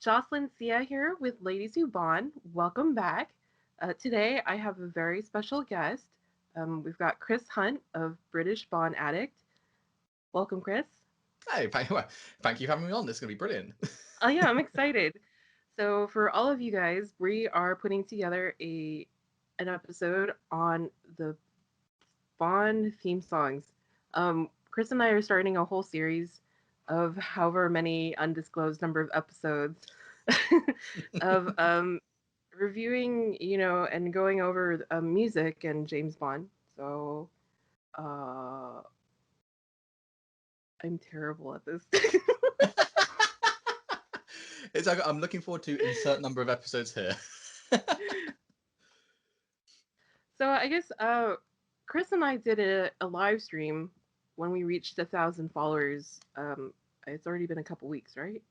Jocelyn Sia here with Ladies Who Bond. Welcome back. Today I have a very special guest. We've got Chris Hunt of British Bond Addict. Welcome, Chris. Hey, thank you for having me on. This is going to be brilliant. Oh yeah, I'm excited. So for all of you guys, we are putting together a an episode on the Bond theme songs. Chris and I are starting a whole series of however many undisclosed number of episodes of reviewing, and going over music and James Bond. So, uh, I'm terrible at this. It's like I'm looking forward to insert number of episodes here. So I guess Chris and I did a live stream when we reached 1,000 followers. It's already been a couple weeks, right?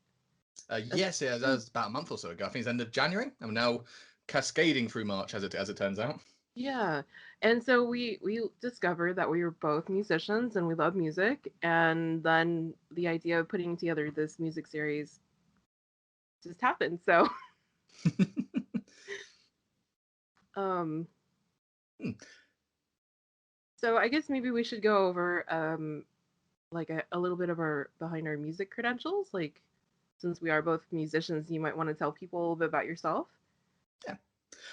That's Yes, yeah, that was about a month or so ago. I think it's end of January. I'm now cascading through March as it turns out. yeah. And so we discovered that we were both musicians and we love music, and then the idea of putting together this music series just happened. So um Hmm. so I guess maybe we should go over like a little bit of our behind our music credentials. Like, since we are both musicians, you might want to tell people a little bit about yourself. Yeah.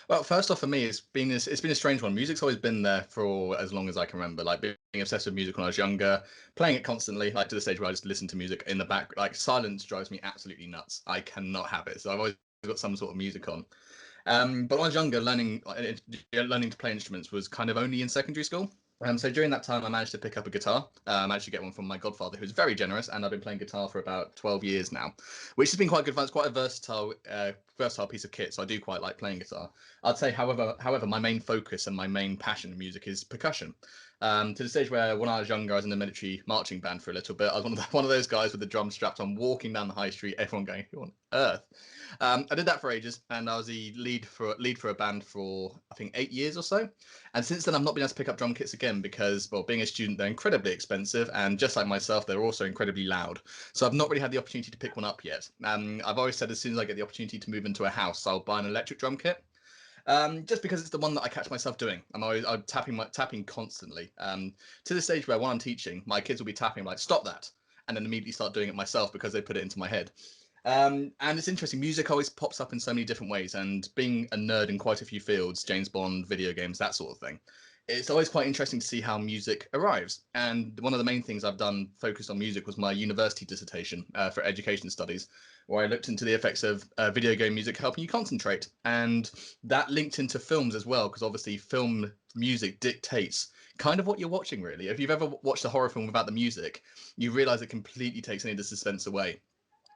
Well, first off, for me, it's been a strange one. Music's always been there for as long as I can remember. Like being obsessed with music when I was younger, playing it constantly, like to the stage where I just listen to music in the back. Like silence drives me absolutely nuts. I cannot have it. So I've always got some sort of music on. But when I was younger, learning to play instruments was kind of only in secondary school. So during that time, I managed to pick up a guitar. I managed to get one from my godfather, who's very generous, and I've been playing guitar for about 12 years now, which has been quite good fun. It's quite a versatile piece of kit, so I do quite like playing guitar. I'd say, however, my main focus and my main passion in music is percussion. To the stage where when I was younger, I was in the military marching band for a little bit. I was one of those guys with the drum strapped on, walking down the high street, everyone going, "Who on earth?" I did that for ages, and I was the lead for a band for I think 8 years or so. And since then, I've not been able to pick up drum kits again because, well, being a student, they're incredibly expensive, and just like myself, they're also incredibly loud. So I've not really had the opportunity to pick one up yet. I've always said as soon as I get the opportunity to move into a house, I'll buy an electric drum kit. Just because it's the one that I catch myself doing. I'm tapping constantly. To the stage where when I'm teaching, my kids will be tapping like stop that, and then immediately start doing it myself because they put it into my head. And it's interesting. Music always pops up in so many different ways, and being a nerd in quite a few fields, James Bond, video games, that sort of thing. It's always quite interesting to see how music arrives. And one of the main things I've done focused on music was my university dissertation for education studies, where I looked into the effects of video game music helping you concentrate. And that linked into films as well, because obviously film music dictates kind of what you're watching, really. If you've ever watched a horror film without the music, you realize it completely takes any of the suspense away.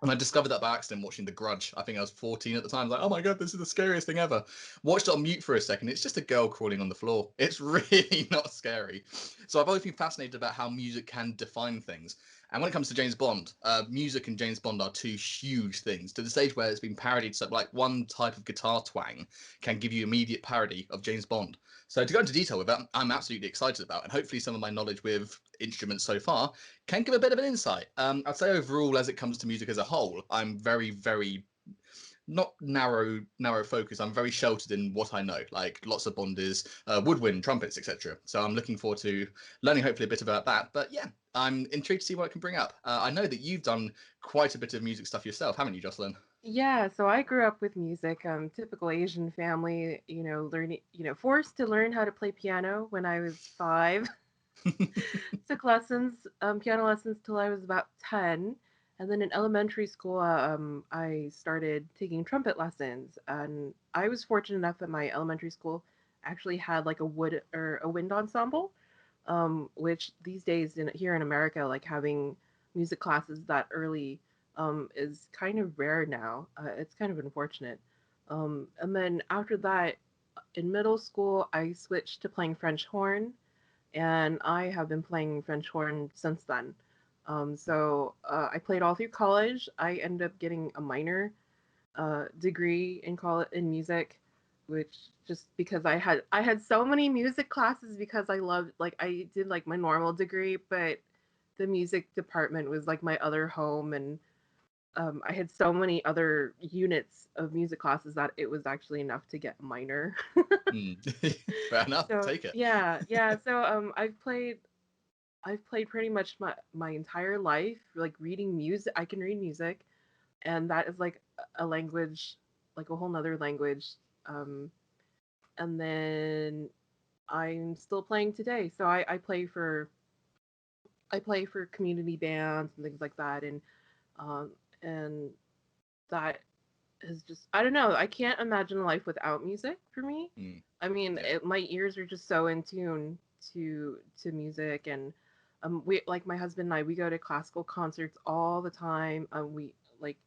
And I discovered that by accident watching The Grudge. I think I was 14 at the time. I was like, oh my God, this is the scariest thing ever. Watched it on mute for a second. It's just a girl crawling on the floor. It's really not scary. So I've always been fascinated about how music can define things. And when it comes to James Bond, music and James Bond are two huge things to the stage where it's been parodied. So, like, one type of guitar twang can give you immediate parody of James Bond. So, to go into detail with that, I'm absolutely excited about, and hopefully, some of my knowledge with instruments so far can give a bit of an insight. I'd say overall, as it comes to music as a whole, I'm very, very not narrow focus. I'm very sheltered in what I know, like lots of bonders, woodwind, trumpets, etc. So I'm looking forward to learning hopefully a bit about that. But yeah, I'm intrigued to see what it can bring up. I know that you've done quite a bit of music stuff yourself, haven't you, Jocelyn? Yeah, so I grew up with music, typical Asian family, learning, forced to learn how to play piano when I was 5. Took lessons, piano lessons till I was about 10. And then in elementary school, I started taking trumpet lessons. And I was fortunate enough that my elementary school actually had like a wood or a wind ensemble, which these days here in America, like having music classes that early is kind of rare now. It's kind of unfortunate. And then after that, in middle school, I switched to playing French horn, and I have been playing French horn since then. I played all through college. I ended up getting a minor degree in college in music, which just because I had so many music classes because I loved, like, I did like my normal degree, but the music department was like my other home, and I had so many other units of music classes that it was actually enough to get a minor. Mm. Fair enough. So Take it. yeah, yeah. So I've played pretty much my entire life, like reading music. I can read music, and that is like a language, like a whole nother language. Um, and then I'm still playing today. So I play for community bands and things like that, um, and that is just I don't know. I can't imagine life without music for me. Mm. I mean, Yeah. my ears are just so in tune to music, and we like my husband and I we go to classical concerts all the time. We like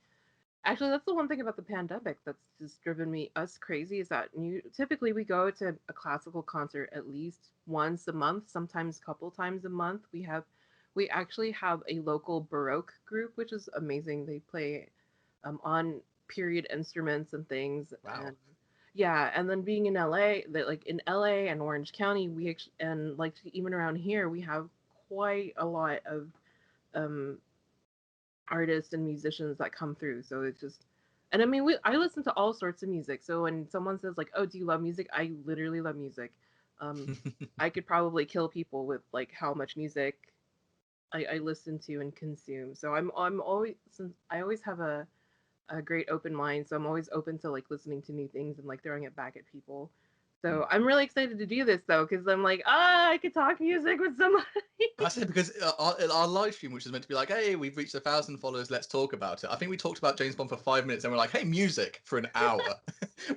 actually that's the one thing about the pandemic that's just driven me us crazy is that typically we go to a classical concert at least once a month, sometimes a couple times a month. We actually have a local baroque group, which is amazing. They play on period instruments and things, Wow. and yeah, and then being in LA, that like in LA and Orange County, and like even around here, we have quite a lot of um artists and musicians that come through. So it's just, and I mean, I listen to all sorts of music. So when someone says like, "Oh, do you love music?" I literally love music. Um, I could probably kill people with like how much music I listen to and consume. So I'm always since I always have a great open mind, so I'm always open to like listening to new things and like throwing it back at people. Mm. So I'm really excited to do this though, because I'm like, I could talk music with somebody. I said because our live stream, which is meant to be like, hey, we've reached 1,000 followers, let's talk about it. I think we talked about James Bond for 5 minutes, and we're like, hey, music for an hour.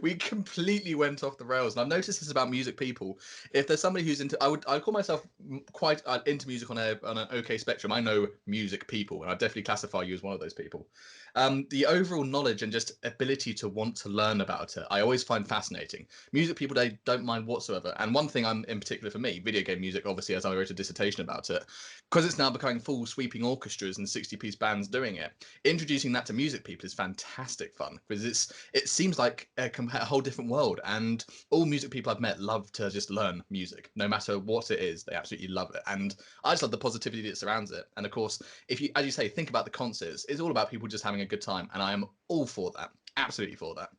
We completely went off the rails, and I've noticed this about music people. If there's somebody who's into, I call myself quite into music on an okay spectrum. I know music people, and I definitely classify you as one of those people. The overall knowledge and just ability to want to learn about it, I always find fascinating. Music people, they don't mind whatsoever. And one thing I'm in particular for me, video game music, obviously, as I wrote a dissertation about it, because it's now becoming full sweeping orchestras and 60-piece bands doing it. Introducing that to music people is fantastic fun because it seems like a whole different world. And all music people I've met love to just learn music, no matter what it is. They absolutely love it, and I just love the positivity that surrounds it. And of course, if you, as you say, think about the concerts, it's all about people just having a good time, and I am all for that. Absolutely for that.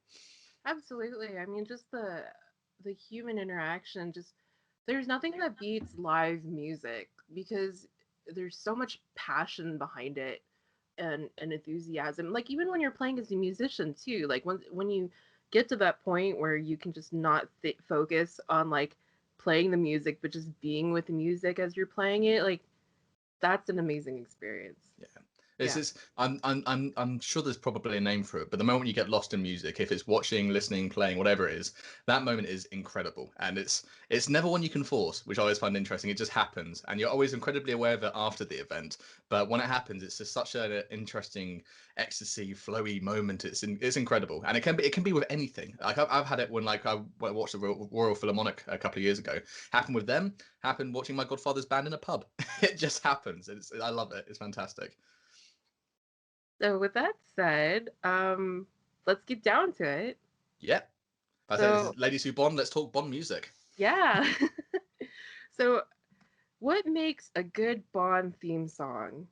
Absolutely. I mean, just the human interaction, just there's nothing that beats live music because there's so much passion behind it and enthusiasm. Like even when you're playing as a musician too, like when you get to that point where you can just not focus on like playing the music but just being with the music as you're playing it, like that's an amazing experience. Yeah. This Yeah. is I'm sure there's probably a name for it, but the moment you get lost in music, if it's watching, listening, playing, whatever it is, that moment is incredible. And it's never one you can force, which I always find interesting. It just happens. And you're always incredibly aware of it after the event. But when it happens, it's just such an interesting ecstasy, flowy moment. It's incredible. And it can be with anything. Like I've had it when like I watched the Royal Philharmonic a couple of years ago. Happened with them, happened watching my godfather's band in a pub. It just happens. I love it. It's fantastic. So with that said, let's get down to it. Yeah. I said this So is Ladies Who Bond. Let's talk Bond music. yeah. So what makes a good Bond theme song?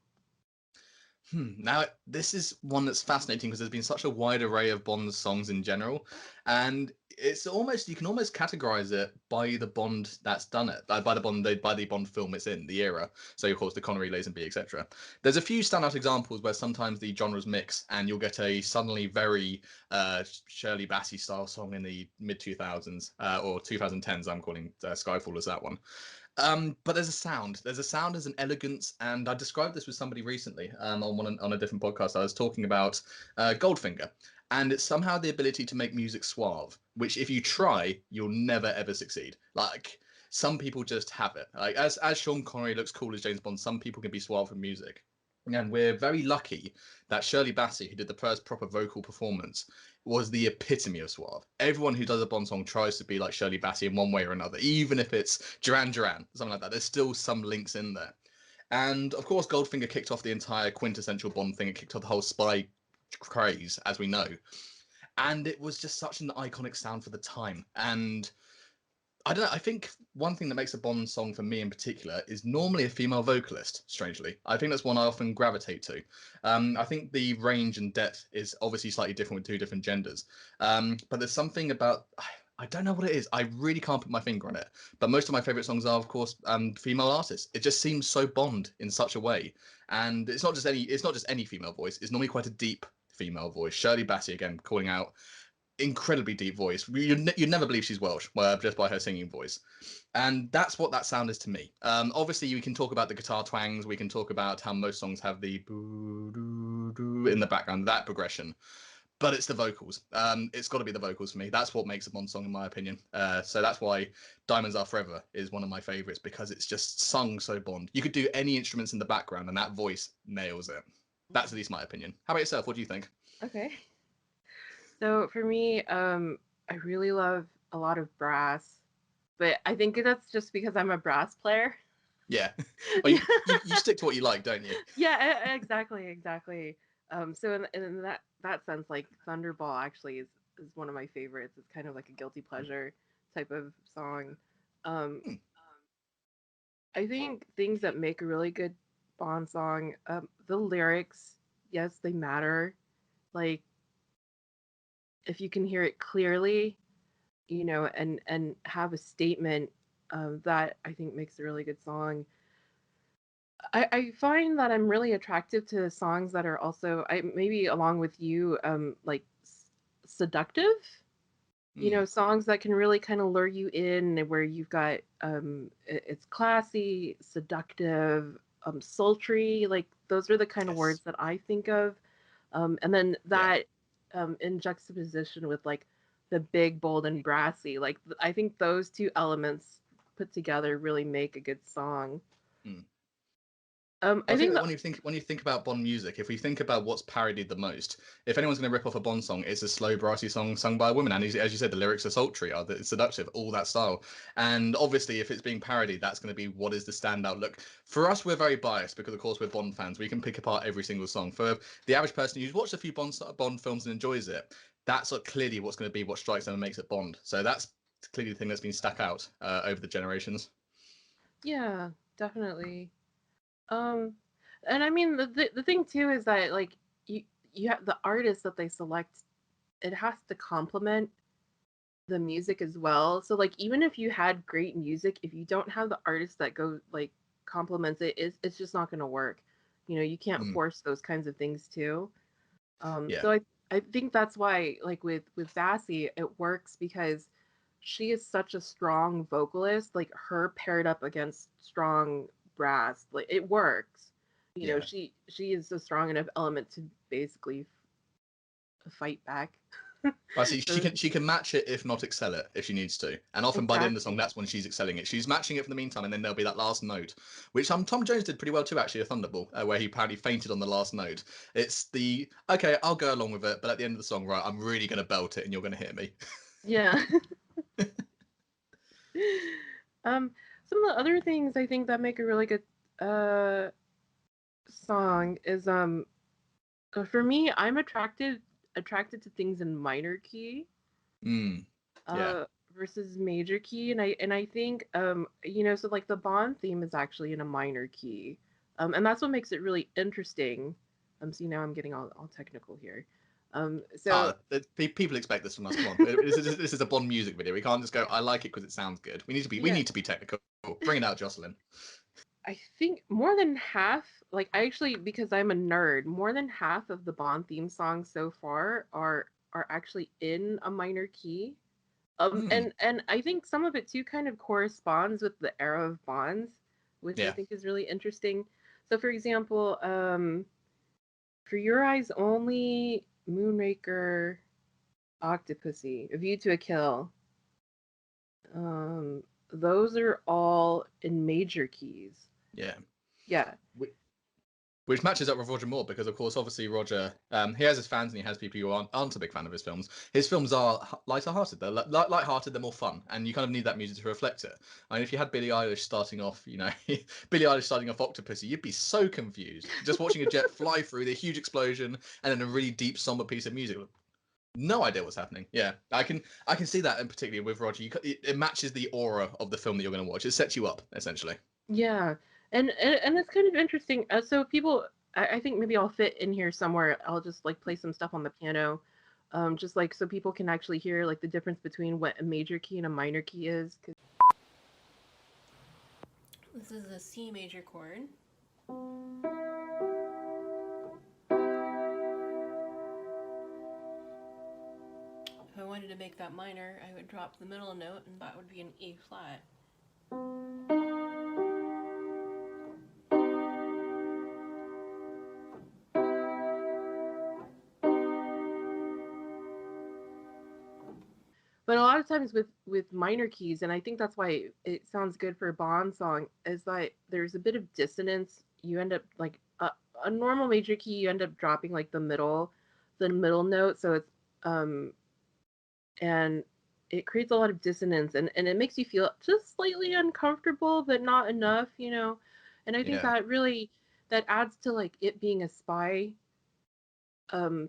Now, this is one that's fascinating because there's been such a wide array of Bond songs in general, and it's almost you can almost categorize it by the Bond that's done it, by the Bond film it's in, the era. So of course the Connery, Lazenby, etc. There's a few standout examples where sometimes the genres mix, and you'll get a suddenly very Shirley Bassey style song in the mid 2000s or 2010s. I'm calling Skyfall as that one. But there's a sound. There's a sound, there's an elegance, and I described this with somebody recently on a different podcast. I was talking about Goldfinger, and it's somehow the ability to make music suave, which if you try, you'll never ever succeed. Like some people just have it. Like as Sean Connery looks cool as James Bond, some people can be suave with music. And we're very lucky that Shirley Bassey, who did the first proper vocal performance, was the epitome of suave. Everyone who does a Bond song tries to be like Shirley Bassey in one way or another, even if it's Duran Duran, something like that. There's still some links in there. And of course, Goldfinger kicked off the entire quintessential Bond thing. It kicked off the whole spy craze, as we know. And it was just such an iconic sound for the time. And I don't know. I think one thing that makes a Bond song for me in particular is normally a female vocalist. Strangely, I think that's one I often gravitate to. I think the range and depth is obviously slightly different with two different genders, but there's something about I don't know what it is. I really can't put my finger on it. But most of my favorite songs are, of course, female artists. It just seems so Bond in such a way, and it's not just any. It's not just any female voice. It's normally quite a deep female voice. Shirley Bassey again calling out incredibly deep voice. You'd never believe she's Welsh just by her singing voice. And that's what that sound is to me. Obviously, we can talk about the guitar twangs. We can talk about how most songs have the boo doo doo in the background, that progression. But it's the vocals. It's got to be the vocals for me. That's what makes a Bond song, in my opinion. So that's why Diamonds Are Forever is one of my favorites, because it's just sung so Bond. You could do any instruments in the background, and that voice nails it. That's at least my opinion. How about yourself? What do you think? Okay. So for me, I really love a lot of brass, but I think that's just because I'm a brass player. Yeah. Well, Yeah, you stick to what you like, don't you? yeah, exactly, exactly. So in that sense, like Thunderball actually is one of my favorites. It's kind of like a guilty pleasure type of song. Um, Hmm. I think things that make a really good Bond song, the lyrics, yes, they matter. Like if you can hear it clearly, and have a statement, that I think makes a really good song. I find that I'm really attractive to songs that are also, I maybe along with you, like seductive. Hmm. Songs that can really kind of lure you in, where you've got it's classy, seductive, sultry. Like those are the kind of Yes. words that I think of. And then Yeah. that in juxtaposition with like the big, bold, and brassy. Like I think those two elements put together really make a good song. Hmm. I I think think that that when you think about Bond music, if we think about what's parodied the most, if anyone's going to rip off a Bond song, it's a slow, brassy song sung by a woman, and as you said, the lyrics are sultry, it's seductive, all that style. And obviously, if it's being parodied, that's going to be what is the standout look. For us, we're very biased because, of course, we're Bond fans. We can pick apart every single song. For the average person who's watched a few Bond films and enjoys it, that's clearly what's going to be what strikes them and makes it Bond. So that's clearly the thing that's been stuck out over the generations. yeah, definitely. Um, and I mean the thing too is that like you you have the artist that they select. It has to complement the music as well. So like even if you had great music, if you don't have the artist that go like complements it, it's just not going to work. You can't Mm, force those kinds of things too. yeah. So I think that's why like with Bassy it works because she is such a strong vocalist. Like her paired up against strong brass, like it works. Yeah. She is a strong enough element to basically fight back. But see, So she can match it if not excel it if she needs to. And often by the end of the song, exactly. that's when she's excelling it. She's matching it for the meantime, and then there'll be that last note, which Tom Jones did pretty well too, actually, a Thunderball, where he apparently fainted on the last note. It's the okay, I'll go along with it, but at the end of the song, right, I'm really gonna belt it, and you're gonna hear me. Yeah. Some of the other things I think that make a really good uh song is for me, I'm attracted to things in minor key Mm, yeah, versus major key, and I think so like the Bond theme is actually in a minor key. And that's what makes it really interesting. See, now I'm getting all technical here. So people expect this from us. Come on, this is a Bond music video. We can't just go. I like it because it sounds good. We yeah, need to be technical. Bring it out, Jocelyn. I think more than half, like I actually, because I'm a nerd, more than half of the Bond theme songs so far are actually in a minor key. Mm, And I think some of it too kind of corresponds with the era of Bonds, which I yeah. think is really interesting. So, for example, for Your Eyes Only, Moonraker, Octopussy, A View to a Kill, um, those are all in major keys. Yeah. Yeah, Which matches up with Roger Moore because, of course, obviously Roger, he has his fans and he has people who aren't a big fan of his films. His films are lighter-hearted. They're light-hearted. They're more fun, and you kind of need that music to reflect it. I mean, if you had Billie Eilish starting off, Billie Eilish starting off Octopussy, you'd be so confused just watching a jet fly through the huge explosion and then a really deep, somber piece of music. no idea what's happening. Yeah, I can see that, and particularly with Roger, it matches the aura of the film that you're going to watch. It sets you up essentially. Yeah, and it's kind of interesting. So people, I think maybe I'll fit in here somewhere. I'll just like play some stuff on the piano, just like so people can actually hear like the difference between what a major key and a minor key is. 'Cause this is a C major chord. If I wanted to make that minor, I would drop the middle note, and that would be an E flat. But a lot of times with minor keys, and I think that's why it sounds good for a Bond song, is that there's a bit of dissonance. You end up like a normal major key, you end up dropping like the middle note, so it's um and it creates a lot of dissonance, and it makes you feel just slightly uncomfortable, but not enough, you know. And I think Yeah, that really that adds to like it being a spy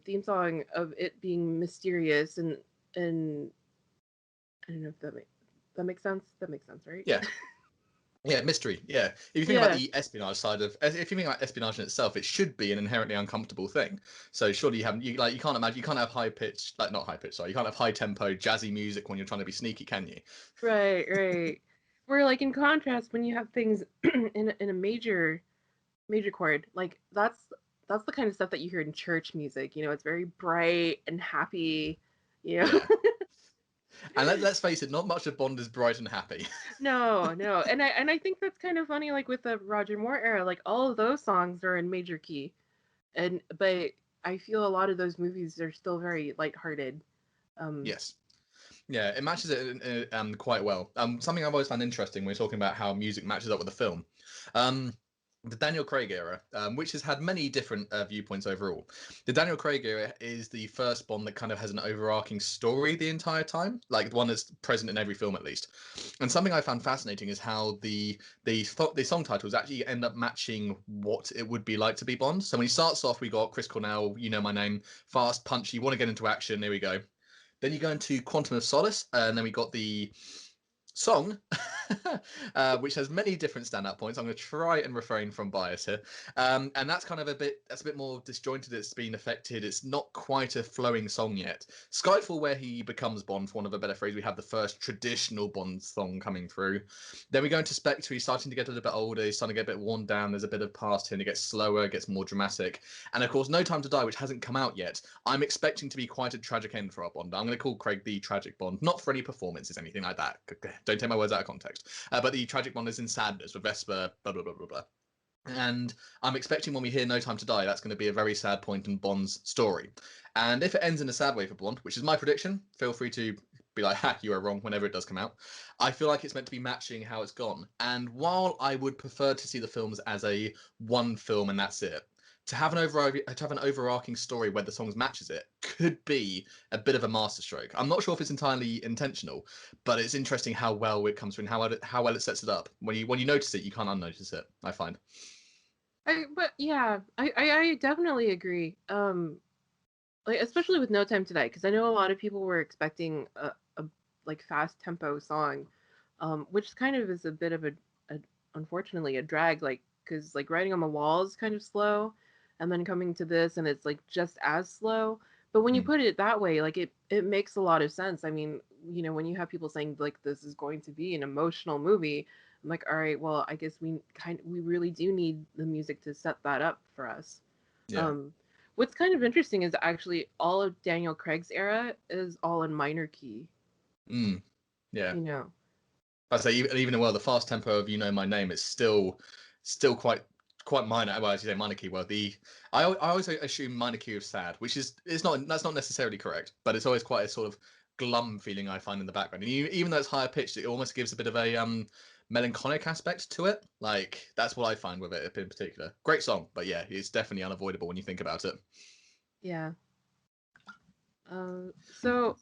theme song of it being mysterious and I don't know if that makes sense. That makes sense, right? yeah. Yeah, mystery. Yeah, if you think about Yeah, the espionage side of, if you think about espionage in itself, it should be an inherently uncomfortable thing. So surely you can't imagine, you can't have high pitch, like not high pitch, sorry, you can't have high tempo jazzy music when you're trying to be sneaky, can you? right, right. Where like in contrast, when you have things in a major chord, like that's the kind of stuff that you hear in church music. You know, it's very bright and happy. You know, Yeah, and let's face it, not much of Bond is bright and happy. no, no, and I think that's kind of funny. Like with the Roger Moore era, like all of those songs are in major key, and but I feel a lot of those movies are still very lighthearted. Um, Yes. Yeah, it matches it quite well. Something I've always found interesting when we're talking about how music matches up with the film. Um, the Daniel Craig era, which has had many different viewpoints overall. The Daniel Craig era is the first Bond that kind of has an overarching story the entire time, like the one that's present in every film at least. And something I found fascinating is how the song titles actually end up matching what it would be like to be Bond. So when he starts off, we got Chris Cornell, You Know My Name, fast, punchy, want to get into action. Here we go. Then you go into Quantum of Solace, and then we got the song, which has many different standout points. I'm going to try and refrain from bias here, and that's kind of that's a bit more disjointed. It's been affected. It's not quite a flowing song yet. Skyfall, where he becomes Bond, for want of a better phrase, we have the first traditional Bond song coming through. Then we go into Spectre. He's starting to get a little bit older. He's starting to get a bit worn down. There's a bit of past here, and it gets slower, it gets more dramatic, and of course, No Time to Die, which hasn't come out yet. I'm expecting to be quite a tragic end for our Bond. I'm going to call Craig the tragic Bond, not for any performances, anything like that. Don't take my words out of context. But the tragic Bond is in sadness with Vesper, blah, blah, blah, blah, blah. And I'm expecting when we hear No Time to Die, that's going to be a very sad point in Bond's story. And if it ends in a sad way for Bond, which is my prediction, feel free to be like, ha, you are wrong whenever it does come out. I feel like it's meant to be matching how it's gone. And while I would prefer to see the films as a one film and that's it, to have an overarching story where the songs matches it could be a bit of a masterstroke. I'm not sure if it's entirely intentional, but it's interesting how well it comes through and how well it sets it up. When you notice it, you can't unnotice it, I find. but yeah, I definitely agree. Like especially with No Time to Die, because I know a lot of people were expecting a like fast tempo song, which kind of is a bit of a unfortunately a drag, like because like Writing on the Wall is kind of slow, and then coming to this and it's like just as slow. But when you Mm, put it that way, like it makes a lot of sense. I mean, you know, when you have people saying like this is going to be an emotional movie, I'm like, all right, well, I guess we really do need the music to set that up for us. yeah. Um, what's kind of interesting is actually all of Daniel Craig's era is all in minor key. Mm, yeah. You know, I say even well, the fast tempo of You Know My Name is still quite minor. Well, as you say, minor key. Well, I always assume minor key is sad, which is it's not that's not necessarily correct, but it's always quite a sort of glum feeling I find in the background. And even though it's higher pitched, it almost gives a bit of a melancholic aspect to it. Like that's what I find with it in particular. Great song, but yeah, it's definitely unavoidable when you think about it. yeah. So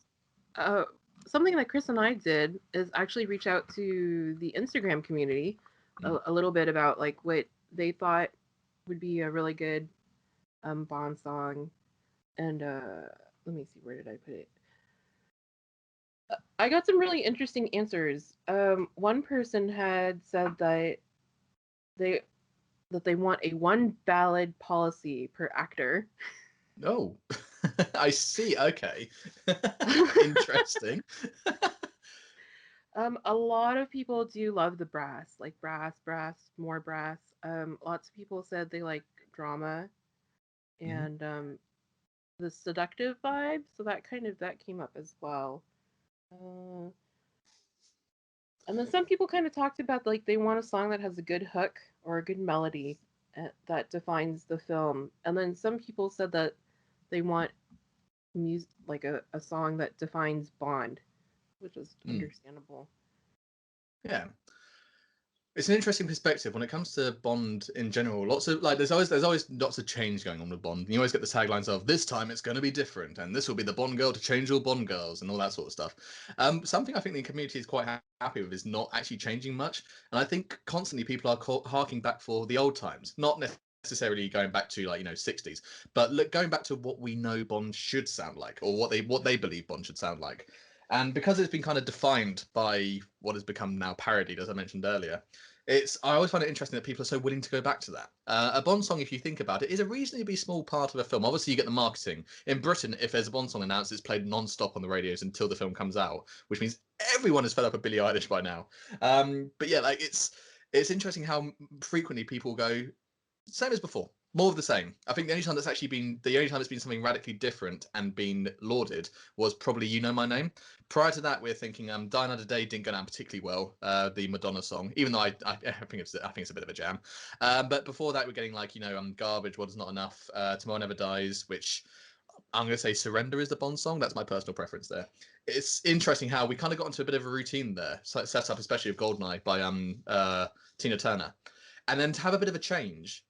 uh, something that Chris and I did is actually reach out to the Instagram community Mm. a little bit about like what they thought would be a really good Bond song, and let me see, where did I put it? I got some really interesting answers. One person had said they that they want a one ballad policy per actor. Oh, I see. Okay. Interesting. A lot of people do love the brass, like brass, more brass. Lots of people said they like drama Mhm. and the seductive vibe, so that came up as well. Uh, and then some people kind of talked about like they want a song that has a good hook or a good melody that defines the film. And then some people said that they want music like a song that defines Bond, which is Mm. understandable. Yeah. It's an interesting perspective when it comes to Bond in general. Lots of like, there's always lots of change going on with Bond. You always get the taglines of "this time it's going to be different," and "this will be the Bond girl to change all Bond girls," and all that sort of stuff. Something I think the community is quite happy with is not actually changing much, and I think constantly people are harking back for the old times, not necessarily going back to like 60s, but look going back to what we know Bond should sound like, or what they believe Bond should sound like. And because it's been kind of defined by what has become now parodied, as I mentioned earlier, I always find it interesting that people are so willing to go back to that. A Bond song, if you think about it, is a reasonably small part of a film. Obviously, you get the marketing. In Britain, if there's a Bond song announced, it's played non-stop on the radios until the film comes out, which means everyone is fed up with Billie Eilish by now. But yeah, like it's interesting how frequently people go same as before. More of the same. I think the only time it's been something radically different and been lauded was probably "You Know My Name." Prior to that, we're thinking "Die Another Day" didn't go down particularly well. The Madonna song, even though I think it's a bit of a jam. But before that, we're getting like "Garbage," "What Is Not Enough," "Tomorrow Never Dies," which I'm going to say "Surrender" is the Bond song. That's my personal preference there. It's interesting how we kind of got into a bit of a routine there, set up especially of "Goldeneye" by Tina Turner, and then to have a bit of a change.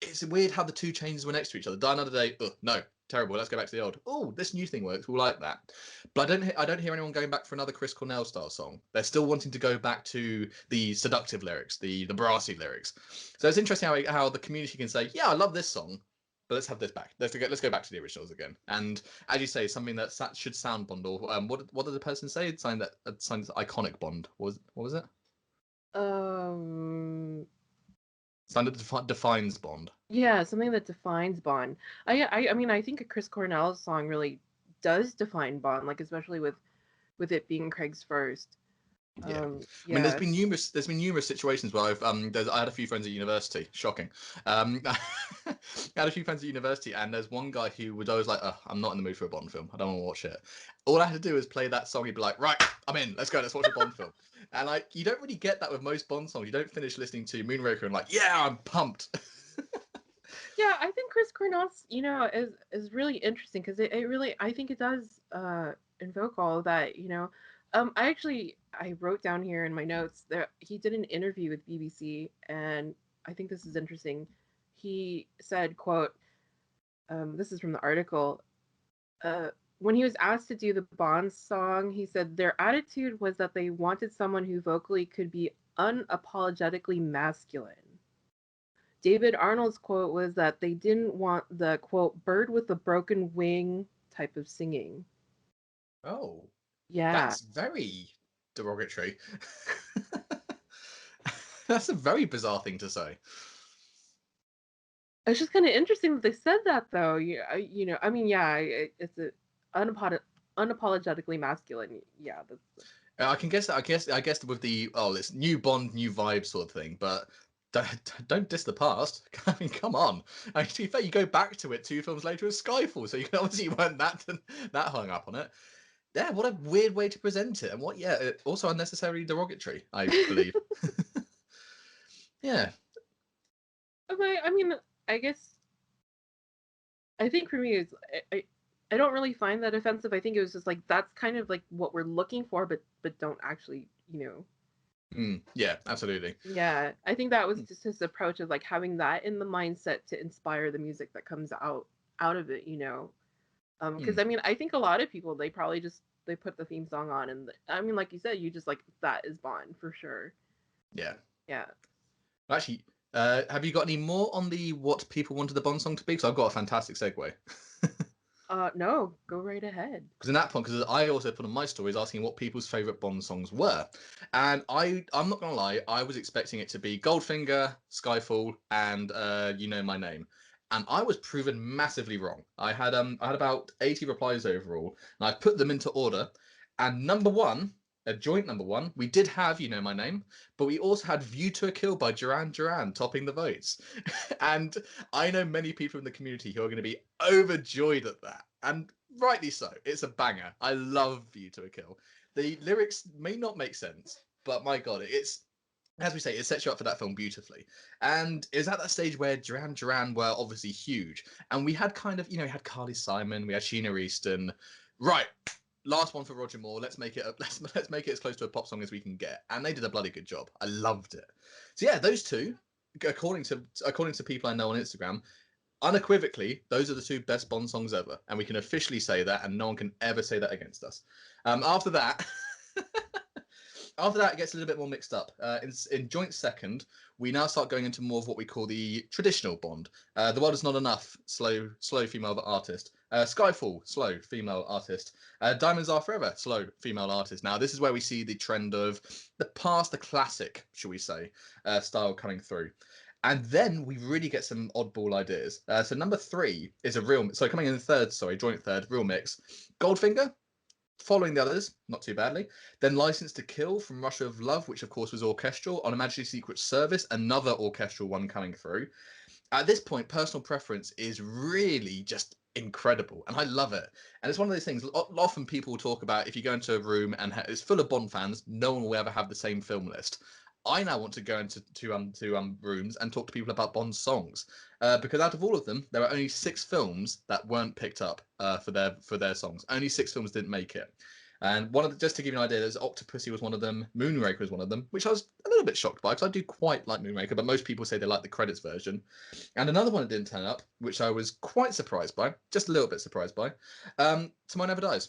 It's weird how the two changes were next to each other. Die Another Day, no, terrible. Let's go back to the old. Oh, this new thing works. We'll like that. But I don't hear anyone going back for another Chris Cornell style song. They're still wanting to go back to the seductive lyrics, the brassy lyrics. So it's interesting how the community can say, yeah, I love this song, but let's have this back. Let's go back to the originals again. And as you say, something that should sound Bond, or what did the person say? Something that's iconic Bond. What was it? Um, Something that defines Bond. yeah, something that defines Bond. I mean, I think a Chris Cornell song really does define Bond, like especially with it being Craig's first. Yeah, I mean, Yeah. there's been numerous situations where I had a few friends at university. Shocking. I had a few friends at university, and there's one guy who was always like, "I'm not in the mood for a Bond film. I don't want to watch it." All I had to do was play that song. He'd be like, "Right, I'm in. Let's go. Let's watch a Bond film." And like, you don't really get that with most Bond songs. You don't finish listening to Moonraker and like, "Yeah, I'm pumped." Yeah, I think Chris Cornell's, is really interesting because it really I think it does invoke all of that, you know. I wrote down here in my notes that he did an interview with BBC, and I think this is interesting. He said, quote, this is from the article, uh when he was asked to do the Bond song, he said their attitude was that they wanted someone who vocally could be unapologetically masculine. David Arnold's quote was that they didn't want the quote bird with a broken wing type of singing. Oh, Yeah. that's very derogatory. That's a very bizarre thing to say. It's just kind of interesting that they said that though. I mean, yeah, it's a unapolog- unapologetically masculine. Yeah, that's I can guess that. I guess with the it's new Bond, new vibe sort of thing, but don't diss the past. I mean, come on. I mean, to be fair, you go back to it 2 films later as Skyfall, so you obviously weren't that hung up on it. Yeah, what a weird way to present it, and also unnecessarily derogatory, I believe. Yeah. okay. I mean, I guess I think for me it's I don't really find that offensive. I think it was just like that's kind of like what we're looking for, but don't actually, Yeah, absolutely. Yeah, I think that was just his approach of like having that in the mindset to inspire the music that comes out of it, you know. Because Mm, I mean, I think a lot of people they probably just they put the theme song on, and I mean, like you said, you just like that is Bond for sure. yeah. Yeah. Actually, have you got any more on the what people wanted the Bond song to be? Because I've got a fantastic segue. No, go right ahead. Because in that point, because I also put on my stories asking what people's favourite Bond songs were, and I'm not gonna lie, I was expecting it to be Goldfinger, Skyfall, and You Know My Name, and I was proven massively wrong. I had about 80 replies overall, and I put them into order, and number one. A joint number one, we did have You Know My Name, but we also had View to a Kill by Duran Duran topping the votes. And I know many people in the community who are going to be overjoyed at that. And rightly so. It's a banger. I love View to a Kill. The lyrics may not make sense, but my god, it's as we say, it sets you up for that film beautifully. And it was at that stage where Duran Duran were obviously huge, and we had kind of, we had Carly Simon, we had Sheena Easton. Right, last one for Roger Moore. Let's make it let's make it as close to a pop song as we can get, and they did a bloody good job. I loved it. So yeah, those two, according to people I know on Instagram, unequivocally, those are the two best Bond songs ever, and we can officially say that, and no one can ever say that against us. After that, after that, it gets a little bit more mixed up. In joint second, we now start going into more of what we call the traditional Bond. The World Is Not Enough, slow female artist. Skyfall, slow female artist. Diamonds Are Forever, slow female artist. Now, this is where we see the trend of the classic, shall we say, style coming through. And then we really get some oddball ideas. So number three is coming in third, joint third, real mix. Goldfinger, following the others, not too badly. Then License to Kill from Russia of Love, which of course was orchestral. On A Majesty's Secret Service, another orchestral one coming through. At this point, personal preference is really just incredible, and I love it. And it's one of those things. Often people talk about if you go into a room and it's full of Bond fans, no one will ever have the same film list. I now want to go into rooms and talk to people about Bond songs, because out of all of them, there are only 6 films that weren't picked up for their songs. Only 6 films didn't make it. And just to give you an idea, there's Octopussy was one of them, Moonraker was one of them, which I was a little bit shocked by because I do quite like Moonraker, but most people say they like the credits version. And another one that didn't turn up, which I was quite surprised by, just a little bit surprised by, Tomorrow Never Dies.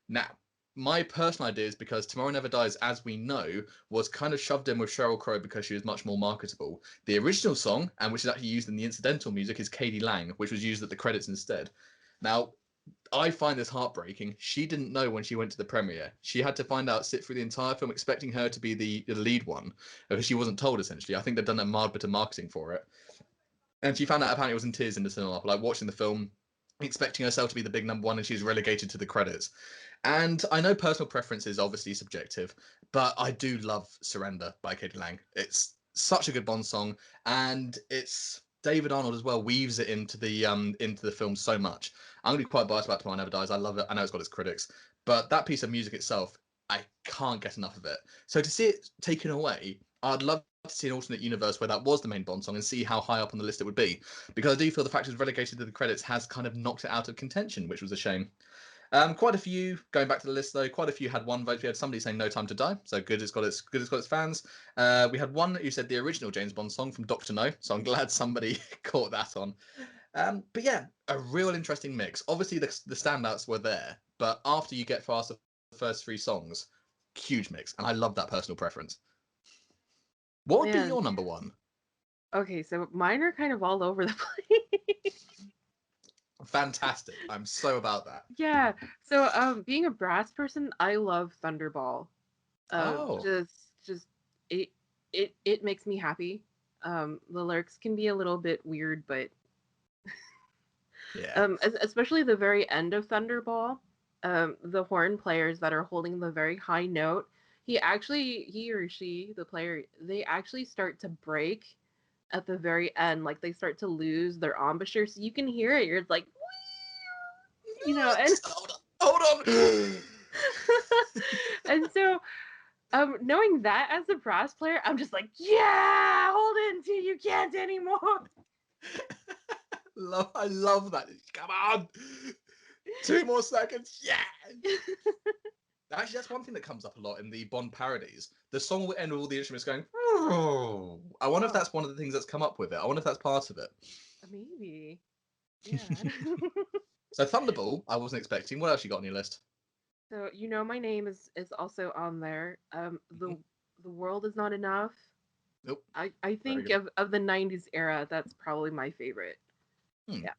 Now, my personal idea is because Tomorrow Never Dies, as we know, was kind of shoved in with Sheryl Crow because she was much more marketable. The original song, and which is actually used in the incidental music, is Katie Lang, which was used at the credits instead. Now, I find this heartbreaking. She didn't know when she went to the premiere. She had to sit through the entire film expecting her to be the lead one, because she wasn't told, essentially. I think they've done a mild bit of marketing for it. And she found out apparently it was in tears in the cinema, like watching the film, expecting herself to be the big number one, and she's relegated to the credits. And I know personal preference is obviously subjective, but I do love Surrender by Katie Lang. It's such a good Bond song, and it's David Arnold as well weaves it into the film so much. I'm gonna be quite biased about Tomorrow Never Dies. I love it. I know it's got its critics, but that piece of music itself, I can't get enough of it. So to see it taken away, I'd love to see an alternate universe where that was the main Bond song and see how high up on the list it would be. Because I do feel the fact it's relegated to the credits has kind of knocked it out of contention, which was a shame. Quite a few going back to the list though. Quite a few had one vote. We had somebody saying "No Time to Die," so good. It's got its fans. We had one who said the original James Bond song from Doctor No, so I'm glad somebody caught that on. But yeah, a real interesting mix. Obviously, the standouts were there, but after you get past the first 3 songs, huge mix, and I love that personal preference. What would be Man, your number one? okay, so mine are kind of all over the place. Fantastic. I'm so about that. Yeah. So being a brass person, I love Thunderball. Oh, Just it it makes me happy. The lyrics can be a little bit weird, but yeah. especially the very end of Thunderball, the horn players that are holding the very high note, he or she, the player, they actually start to break at the very end, like they start to lose their embouchure, so you can hear it. You're like, and Hold on. Hold on. and so knowing that as a brass player, I'm just like, yeah, hold it until you can't anymore. I love that. Come on. 2 more seconds. Yeah. Actually, that's one thing that comes up a lot in the Bond parodies. The song will end with all the instruments going. "Oh." I wonder if Oh, that's one of the things that's come up with it. I wonder if that's part of it. maybe. Yeah. So Thunderball, I wasn't expecting. What else you got on your list? So my name is also on there. Mhm. The world is not enough. Nope. I Very think good. of the '90s era. That's probably my favorite. Hmm. Yeah.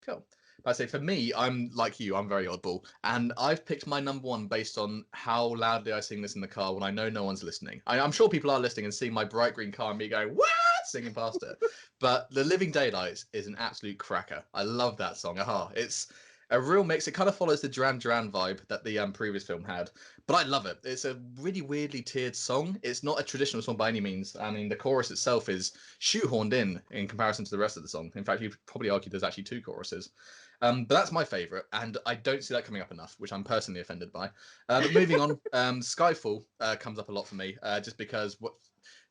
Cool. But I say for me, I'm like you, I'm very oddball, and I've picked my number one based on how loudly I sing this in the car when I know no one's listening. I'm sure people are listening and seeing my bright green car and me going what singing past it. But The Living Daylights is an absolute cracker. I love that song. Aha, it's a real mix. It kind of follows the Duran Duran vibe that the previous film had, but I love it. It's a really weirdly tiered song. It's not a traditional song by any means. I mean, the chorus itself is shoehorned in comparison to the rest of the song. In fact, you'd probably argue there's actually two choruses. But that's my favourite, and I don't see that coming up enough, which I'm personally offended by. But moving on, Skyfall comes up a lot for me, just because what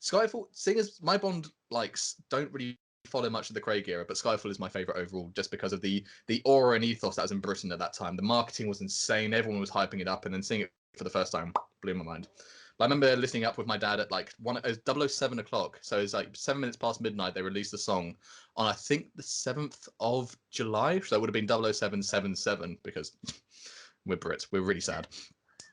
Skyfall singers my Bond likes don't really follow much of the Craig era, but Skyfall is my favourite overall, just because of the aura and ethos that was in Britain at that time. The marketing was insane; everyone was hyping it up, and then seeing it for the first time blew my mind. But I remember listening up with my dad at like 007 o'clock, so it's like 7 minutes past midnight. They released the song on I think the 7th of July, so it would have been 00777 because we're Brits, we're really sad.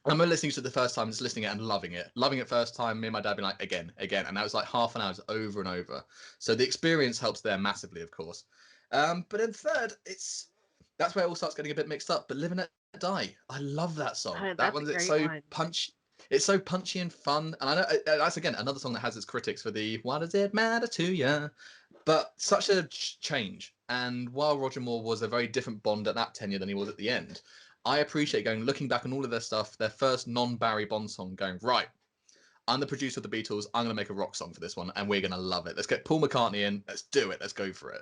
I remember listening to it the first time, just listening to it and loving it first time. Me and my dad being like again, and that was like half an hour over and over. So the experience helps there massively, of course. But then third, that's where it all starts getting a bit mixed up. But Live and Let Die, I love that song. That That's a one's great one. it's so punchy and fun. And I know that's again another song that has its critics for the "Why does it matter to you?" But such a change. And while Roger Moore was a very different Bond at that tenure than he was at the end, I appreciate looking back on all of their stuff, their first non-Barry Bond song, going, right, I'm the producer of the Beatles, I'm going to make a rock song for this one, and we're going to love it. Let's get Paul McCartney in, let's do it, let's go for it.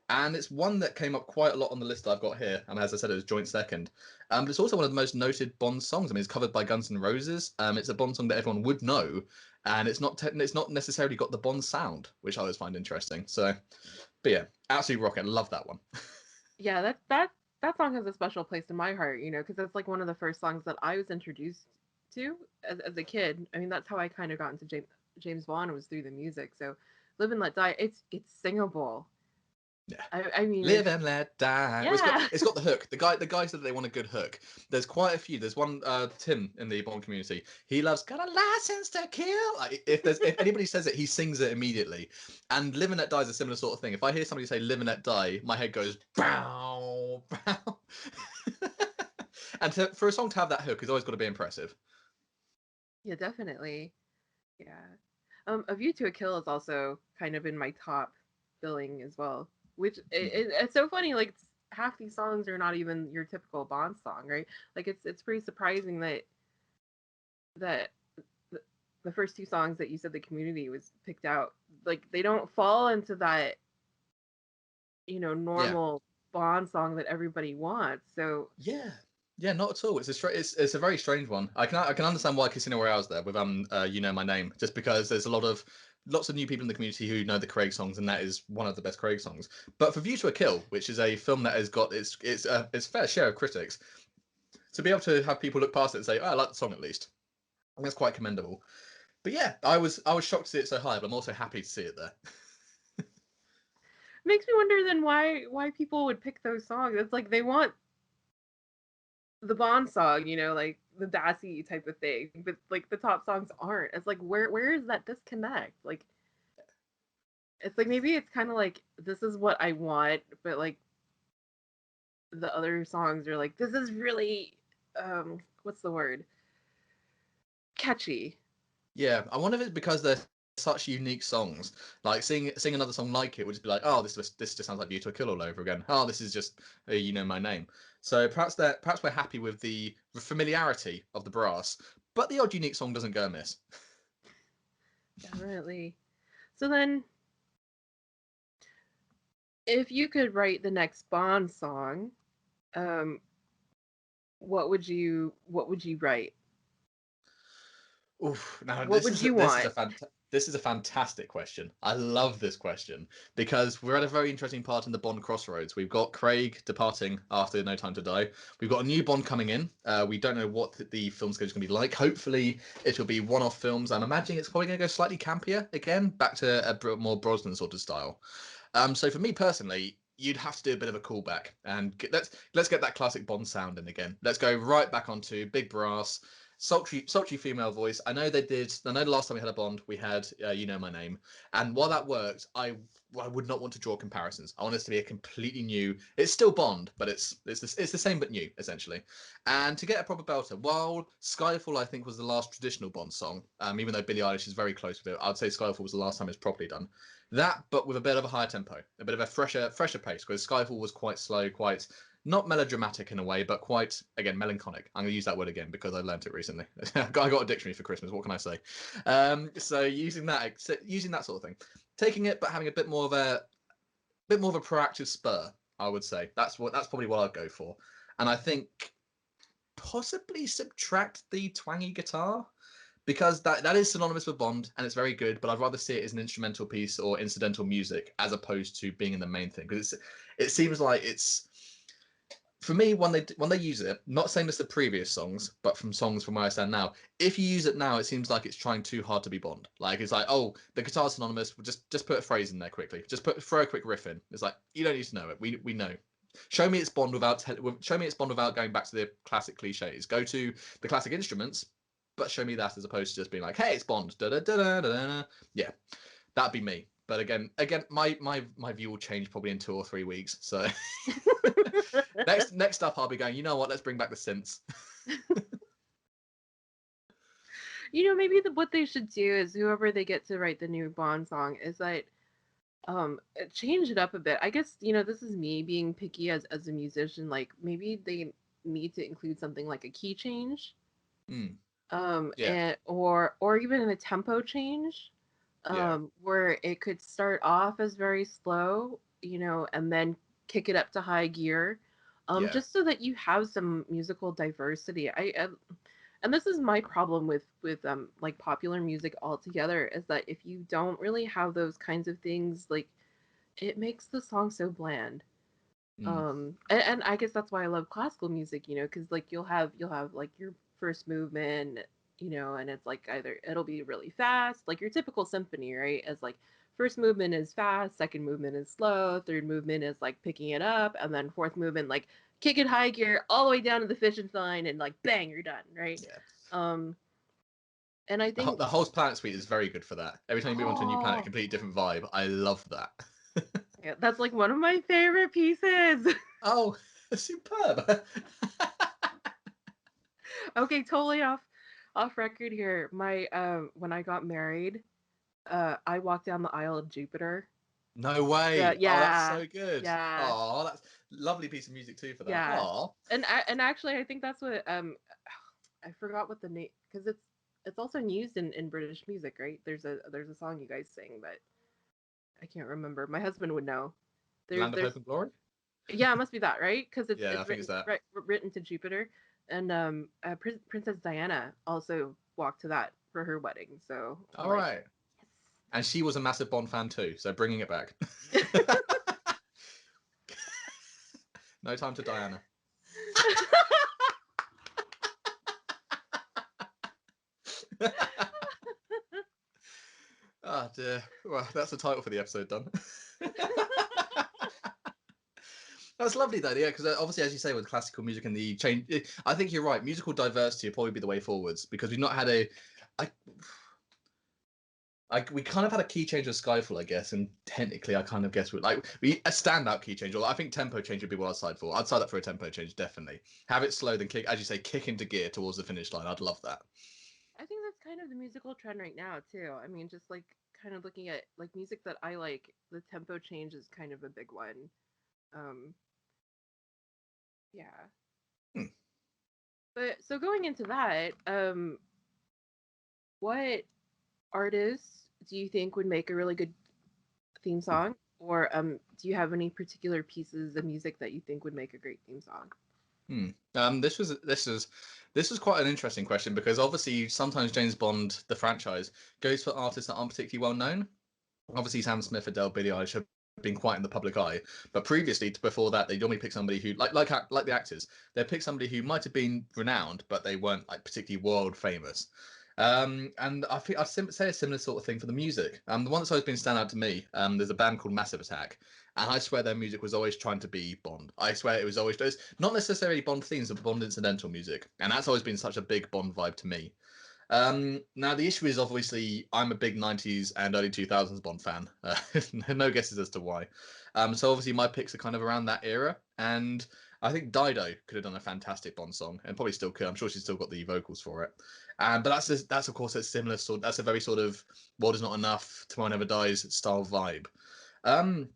And it's one that came up quite a lot on the list I've got here, and as I said, it was joint second. But it's also one of the most noted Bond songs. I mean, it's covered by Guns N' Roses. It's a Bond song that everyone would know, and it's not necessarily got the Bond sound, which I always find interesting. So, but yeah, absolutely rocket. Love that one. Yeah, that song has a special place in my heart, because that's like one of the first songs that I was introduced to as a kid. I mean, that's how I kind of got into James Bond was through the music. So, Live and Let Die, it's singable. Yeah. I mean, Live and let die. Well, yeah. it's got the hook. The guy said they want a good hook. There's quite a few. There's one Tim in the Bond community. He loves got a license to kill. Like, if anybody says it, he sings it immediately. And Live and Let Die is a similar sort of thing. If I hear somebody say Live and Let Die, my head goes bow bow. And for a song to have that hook, it's always got to be impressive. Yeah, definitely. Yeah. A View to a Kill is also kind of in my top billing as well, which it's so funny. Like half these songs are not even your typical Bond song, right? Like it's pretty surprising that the first two songs that you said the community was picked out, like they don't fall into that Yeah. normal Bond song that everybody wants. So Yeah. Yeah, not at all. It's a very strange one. I can understand why Casino Royale's there with You Know My Name, just because there's lots of new people in the community who know the Craig songs, and that is one of the best Craig songs. But for View to a Kill, which is a film that has got its fair share of critics, to be able to have people look past it and say, "Oh, I like the song at least," I think that's quite commendable. But yeah, I was shocked to see it so high, but I'm also happy to see it there. makes me wonder then why people would pick those songs. It's like they want the Bond song, like the Dassy type of thing, but like the top songs aren't. It's like where is that disconnect? Like it's like maybe it's kind of like this is what I want, but like the other songs are like this is really what's the word? Catchy. Yeah, I wonder if it's because they're such unique songs. Like seeing another song like it would just be like, oh, this just sounds like View to a Kill all over again. Oh, this is just You Know My Name. So perhaps we're happy with the familiarity of the brass, but the odd unique song doesn't go amiss. Definitely. So then if you could write the next Bond song, um what would you write? Oof. Now What would you want? this is a fantastic question. I love this question because we're at a very interesting part in the Bond crossroads. We've got Craig departing after No Time to Die. We've got a new Bond coming in. We don't know what the film schedule is going to be like. Hopefully, it'll be one-off films. I'm imagining it's probably going to go slightly campier again, back to a more Brosnan sort of style. So for me personally, you'd have to do a bit of a callback and let's get that classic Bond sound in again. Let's go right back onto big brass, sultry female voice. I know the last time we had a Bond, we had You Know My Name, and while that worked, I I would not want to draw comparisons. I want this to be a completely new. It's still Bond, but it's the same but new essentially. And to get a proper belter, while Skyfall I think was the last traditional Bond song, even though Billie Eilish is very close with it, I'd say Skyfall was the last time it's properly done. That, but with a bit of a higher tempo, a bit of a fresher pace. Because Skyfall was quite slow, quite not melodramatic in a way, but quite again melancholic. I'm going to use that word again because I learned it recently. I got a dictionary for Christmas. What can I say? So using that sort of thing, taking it but having a bit more of a proactive spur. I would say that's probably what I'd go for. And I think possibly subtract the twangy guitar, because that is synonymous with Bond and it's very good, but I'd rather see it as an instrumental piece or incidental music as opposed to being in the main thing, because it seems like it's, for me, when they use it, not same as the previous songs, but from songs from where I stand now, if you use it now, it seems like it's trying too hard to be Bond. Like it's like, oh, the guitar's synonymous, we'll just put a phrase in there quickly, throw a quick riff in. It's like, you don't need to know it. We know. Show me it's Bond without going back to the classic cliches. Go to the classic instruments, but show me that as opposed to just being like, hey, it's Bond. Da, da, da, da, da, da. Yeah, that'd be me. But again, my view will change probably in 2 or 3 weeks. So next up, I'll be going, you know what? Let's bring back the synths. Maybe what they should do is whoever they get to write the new Bond song is that change it up a bit. I guess this is me being picky as a musician. Like maybe they need to include something like a key change, Yeah. and or even a tempo change, Yeah. where it could start off as very slow, and then kick it up to high gear, Yeah. just so that you have some musical diversity. And this is my problem with like popular music altogether, is that if you don't really have those kinds of things, like it makes the song so bland. And I guess that's why I love classical music, because like you'll have like your first movement, and it's like either it'll be really fast, like your typical symphony, right? As like first movement is fast, second movement is slow, third movement is like picking it up, and then fourth movement like kick it high gear all the way down to the finish line, and like bang, you're done, right? Yeah. Um, and I think, The whole planet suite is very good for that. Every time you move on to a new planet, a oh completely different vibe. I love that. yeah, that's like one of my favorite pieces. Oh, superb. Okay, totally off record here. My when I got married, I walked down the aisle of Jupiter. No Yeah, way. Oh, that's yeah, so good. yeah, Oh, that's lovely piece of music too for that. yeah. Oh. And actually, I think that's what I forgot what the name, because it's also used in British music, right? There's a song you guys sing, but I can't remember. My husband would know. Land of There's Hope and Glory? Yeah, it must be that, right? Because it's Yeah, I it's think it's written that. written to Jupiter, and Princess Diana also walked to that for her wedding. So I'm All like, right. And she was a massive Bond fan too, so bringing it back. yes. No Time to Diana. Oh dear. Well, that's the title for the episode done. That's lovely though, yeah, because obviously, as you say, with classical music and the change, I think you're right. Musical diversity will probably be the way forwards, because we've not had I, we kind of had a key change with Skyfall, I guess, and technically, I kind of guess a standout key change. Or I think tempo change would be what I'd side for. I'd side up for a tempo change, definitely. Have it slow, then kick, as you say, kick into gear towards the finish line. I'd love that. I think that's kind of the musical trend right now too. I mean, just like kind of looking at like music that I like, the tempo change is kind of a big one. Um, yeah. Hmm. But so going into that, what artists do you think would make a really good theme song? Or do you have any particular pieces of music that you think would make a great theme song? Hmm. This is quite an interesting question, because obviously sometimes James Bond, the franchise, goes for artists that aren't particularly well known. Obviously Sam Smith, Adele, Billie Eilish have been quite in the public eye, but previously, before that, they normally pick somebody who like the actors, they pick somebody who might have been renowned, but they weren't like particularly world famous. And I think I'd say a similar sort of thing for the music. The one that's always been stand out to me, there's a band called Massive Attack, and I swear their music was always trying to be Bond. I swear it was always not necessarily Bond themes, but Bond incidental music, and that's always been such a big Bond vibe to me. Now the issue is obviously I'm a big 90s and early 2000s Bond fan. No guesses as to why. So obviously my picks are kind of around that era, and I think Dido could have done a fantastic Bond song, and probably still could. I'm sure she's still got the vocals for it. But that's of course a similar sort. That's a very sort of World Is Not Enough, Tomorrow Never Dies style vibe. Um,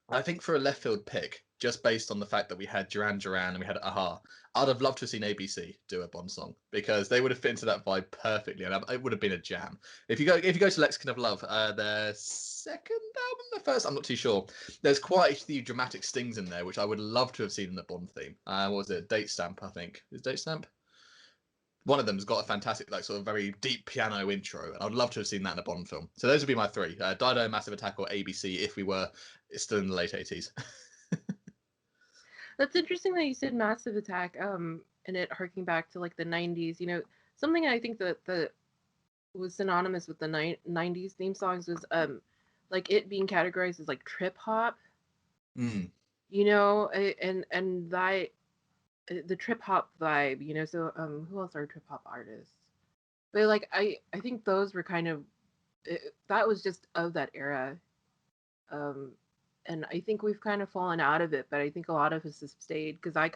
I think for a left field pick, just based on the fact that we had Duran Duran and we had Aha, I'd have loved to have seen ABC do a Bond song because they would have fit into that vibe perfectly, and it would have been a jam. If you go to Lexicon of Love, their second album, the first, I'm not too sure. There's quite a few dramatic stings in there, which I would love to have seen in the Bond theme. What was it? Date Stamp, I think. Is Date Stamp? One of them's got a fantastic, like, sort of very deep piano intro, and I'd love to have seen that in a Bond film. So those would be my three: Dido, Massive Attack, or ABC if we were still in the late 80s. That's interesting that you said Massive Attack, and it harking back to like the 90s. Something I think that was synonymous with the 90s theme songs was like it being categorized as like trip hop, Mm. and that the trip hop vibe, so who else are trip hop artists? But like I think those were kind of that was just of that era. Um and I think we've kind of fallen out of it, but I think a lot of us have stayed because I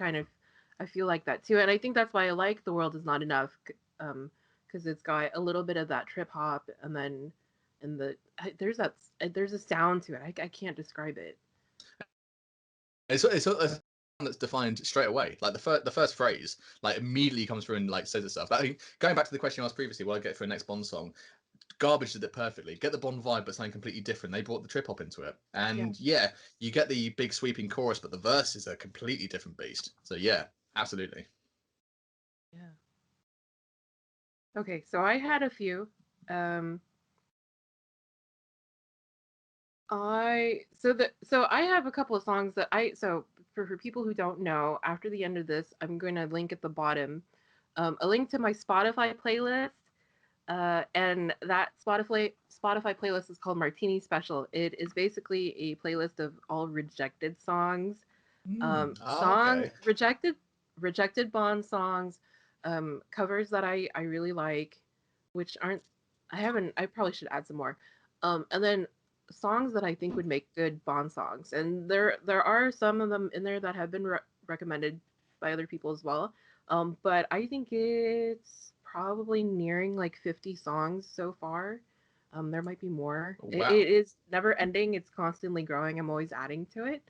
feel like that too, and I think that's why I like The World Is Not Enough, because it's got a little bit of that trip hop, and then there's a sound to it. I can't describe it. It's a that's defined straight away. Like the first phrase, like immediately comes through and like says itself. Going back to the question I asked previously, what I get for a next Bond song, Garbage did it perfectly. Get the Bond vibe, but something completely different. They brought the trip hop into it, Yeah, and yeah, you get the big sweeping chorus, but the verse is a completely different beast. So yeah, absolutely. yeah. Okay, so I had a few. Um, so I have a couple of songs that for people who don't know, after the end of this, I'm going to link at the bottom, a link to my Spotify playlist, and that Spotify playlist is called Martini Special. It is basically a playlist of all rejected songs, Oh, okay. rejected Bond songs, covers that I really like, which aren't I haven't I probably should add some more, and then songs that I think would make good Bond songs, and there are some of them in there that have been recommended by other people as well, but I think it's probably nearing like 50 songs so far. There might be more. It Wow. is never ending. It's constantly growing. I'm always adding to it.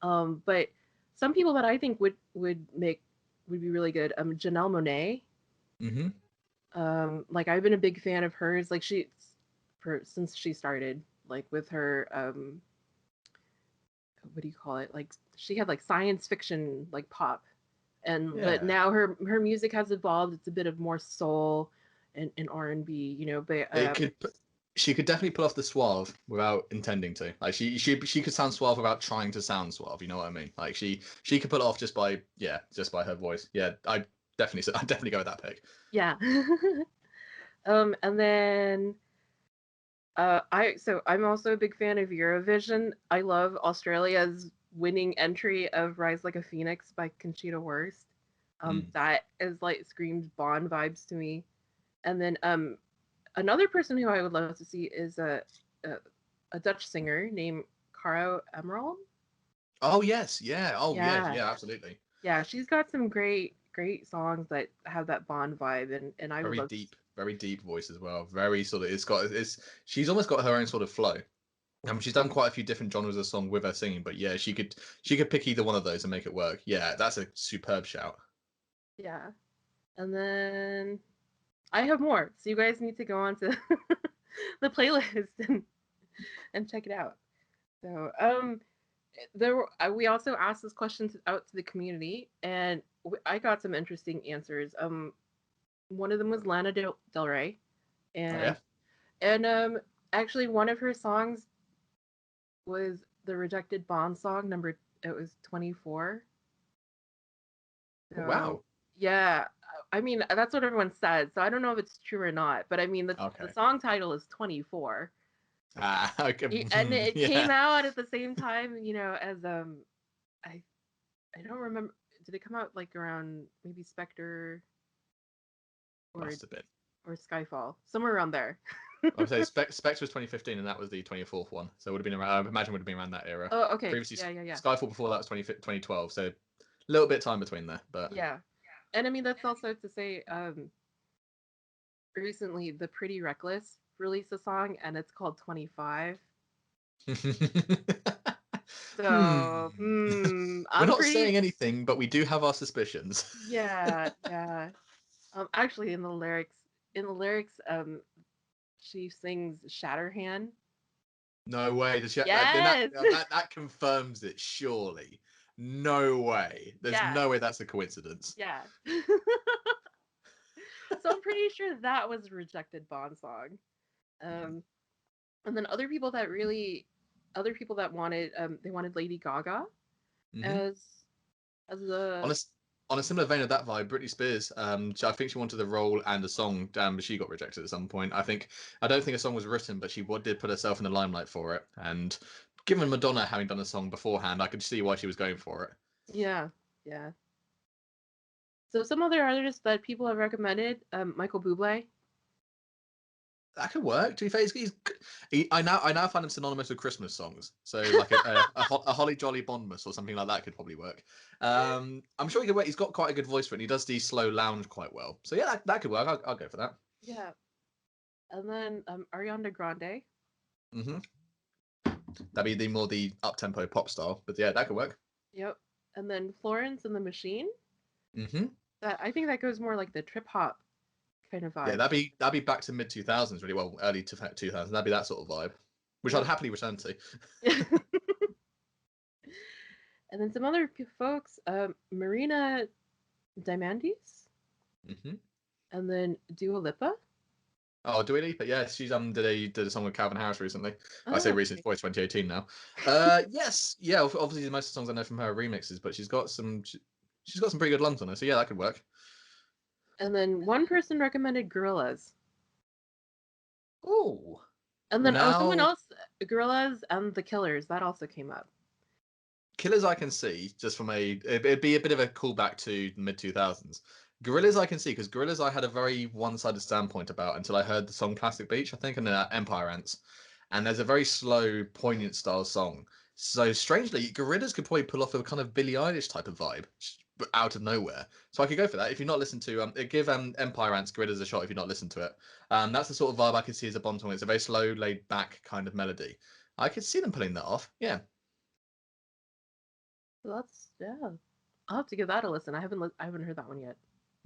But some people that I think would be really good. Janelle Monáe. Mm-hmm. Like I've been a big fan of hers. Like for since she started, like with her what do you call it? Like she had like science fiction like pop, but Yeah. now her music has evolved. It's a bit of more soul and R&B. But It could. She could definitely pull off the suave without intending to. Like she could sound suave without trying to sound suave. You know what I mean? Like she could pull it off just by her voice. Yeah, I definitely go with that pick. yeah. And then I'm also a big fan of Eurovision. I love Australia's winning entry of Rise Like a Phoenix by Conchita Wurst. Mm. That is like screams Bond vibes to me. And then another person who I would love to see is a, a Dutch singer named Caro Emerald. Oh yes, yeah. Oh yeah, Yeah, yeah. Absolutely. yeah, she's got some great songs that have that Bond vibe, and I would love to. Very deep voice as well. Very sort of. It's. She's almost got her own sort of flow. She's done quite a few different genres of song with her singing, but yeah, she could pick either one of those and make it work. Yeah, that's a superb shout. Yeah, and then I have more, so you guys need to go on to the playlist and check it out. So, we also asked this question out to the community, and I got some interesting answers. One of them was Lana Del Rey, Oh and yeah. and actually one of her songs was the Rejected Bond song number. It was 24. Oh, So wow. yeah, I mean that's what everyone said. So I don't know if it's true or not, but I mean the Okay. song title is 24. Okay. And it came Yeah. out at the same time, as I I don't remember. Did it come out like around maybe Spectre or Must have been. or Skyfall, somewhere around there. I would say Spectre was 2015, and that was the 24th one. So it would have been around. I imagine would have been around that era. Oh, okay. Previously, Yeah. Skyfall before that was 2012. So a little bit of time between there, but Yeah. And I mean, that's also to say, recently, The Pretty Reckless released a song, and it's called 25. So, we're I'm not pretty, saying anything, but we do have our suspicions. yeah. Actually, in the lyrics, she sings Shatterhand. No way. Then Yes. that confirms it. Surely, no way. There's Yeah, no way that's a coincidence. yeah. So I'm pretty sure that was a rejected Bond song. Um, and then other people that wanted, they wanted Lady Gaga Hmm. as On the a on a similar vein of that vibe, Britney Spears, I think she wanted the role and the song, but she got rejected at some point. I don't think a song was written, but she did put herself in the limelight for it. And given Madonna having done a song beforehand, I could see why she was going for it. yeah, yeah. So some other artists that people have recommended, Michael Bublé. That could work. To be fair, I now find him synonymous with Christmas songs. So like a Holly Jolly Bondmas or something like that could probably work. I'm sure he could work. He's got quite a good voice for it. And he does the slow lounge quite well. So yeah, that could work. I'll go for that. Yeah, and then Ariana Grande. Hmm. That'd be the up tempo pop style. But yeah, that could work. Yep. And then Florence and the Machine. Hmm. That I think that goes more like the trip hop kind of Yeah, vibe. that'd be back to mid 2000s really well, early to 2000s. That'd be that sort of vibe, which I'd Yep. happily return to. And then some other folks, Marina Diamandis, Hmm. and then Dua Lipa. Oh, Dua Lipa, yeah, she's did a song with Calvin Harris recently. I say Oh, recent, okay. it's probably 2018 now. Yes, yeah. Obviously, most of the songs I know from her are remixes, but she's got some pretty good lungs on her. So yeah, that could work. And then one person recommended Gorillaz. Oh, And well then someone now else, Gorillaz and the Killers. That also came up. Killers I can see just from it'd be a bit of a callback to mid 2000s. Gorillaz I can see because Gorillaz I had a very one-sided standpoint about until I heard the song Plastic Beach, I think, and Empire Ants. And there's a very slow, poignant style song. So strangely, Gorillaz could probably pull off a kind of Billie Eilish type of vibe, but out of nowhere. So I could go for that. If you're not listened to, give Empire Ants Gorillaz a shot if you've not listened to it. That's the sort of vibe I could see as a Bond song. It's a very slow, laid back kind of melody. I could see them pulling that off. Yeah. So that's yeah. I'll have to give that a listen. I haven't heard that one yet.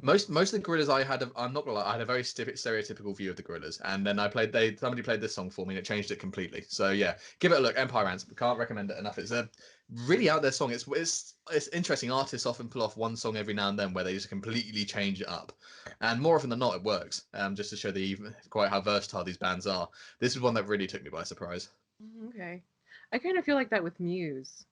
Most of the Gorillaz I had, I'm not gonna lie, I had a very stereotypical view of the Gorillaz, and then somebody played this song for me, and it changed it completely. So yeah, give it a look. Empire Ants, can't recommend it enough. It's a really out there song. It's interesting. Artists often pull off one song every now and then where they just completely change it up, and more often than not, it works. Just to show quite how versatile these bands are. This is one that really took me by surprise. Okay. I kind of feel like that with Muse.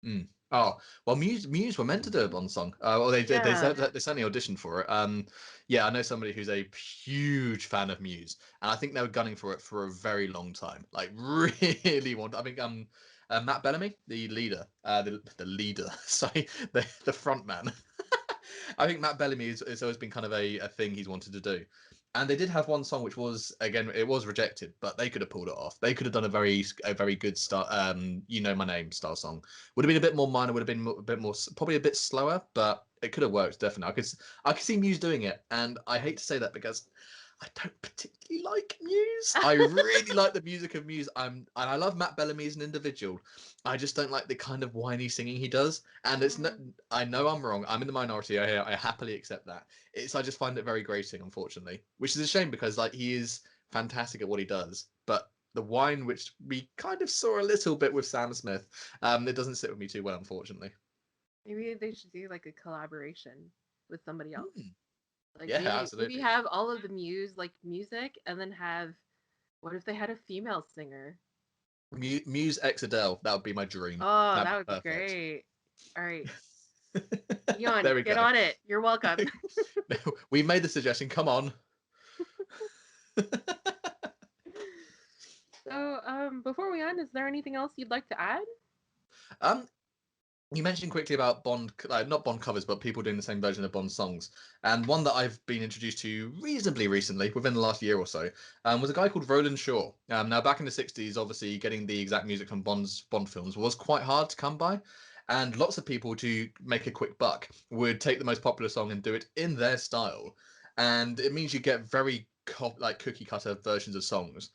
Mm. Oh well, Muse were meant to do a Bond song. Well, they did. Yeah. They certainly auditioned for it. Yeah, I know somebody who's a huge fan of Muse, and I think they were gunning for it for a very long time. Like really want. I think Matt Bellamy, the leader, the leader, sorry, the front man. I think Matt Bellamy has always been kind of a thing he's wanted to do. And they did have one song which was again it was rejected, but they could have pulled it off. They could have done a very good start. You know my name style song would have been a bit more minor, would have been a bit more probably a bit slower, but it could have worked definitely. I could see Muse doing it, and I hate to say that because I don't particularly like Muse. I really like the music of Muse. And I love Matt Bellamy as an individual. I just don't like the kind of whiny singing he does. And it's not. Mm. I know I'm wrong. I'm in the minority. I happily accept that. I just find it very grating, unfortunately, which is a shame because like he is fantastic at what he does, but the whine, which we kind of saw a little bit with Sam Smith, it doesn't sit with me too well, unfortunately. Maybe they should do like a collaboration with somebody else. Hmm. Like Yeah, maybe absolutely. have all of the Muse like music, and then have what if they had a female singer? Muse X Adele. That would be my dream. Oh, That'd that be would be perfect. great. All right, Eon, There we get go. on it. You're welcome. We made the suggestion. Come on. So, before we end, is there anything else you'd like to add? um, You mentioned quickly about Bond, like not Bond covers, but people doing the same version of Bond songs. And one that I've been introduced to reasonably recently, within the last year or so, was a guy called Roland Shaw. Now, back in the 60s, obviously, getting the exact music from Bond films was quite hard to come by. And lots of people, to make a quick buck, would take the most popular song and do it in their style. And it means you get very like cookie cutter versions of songs.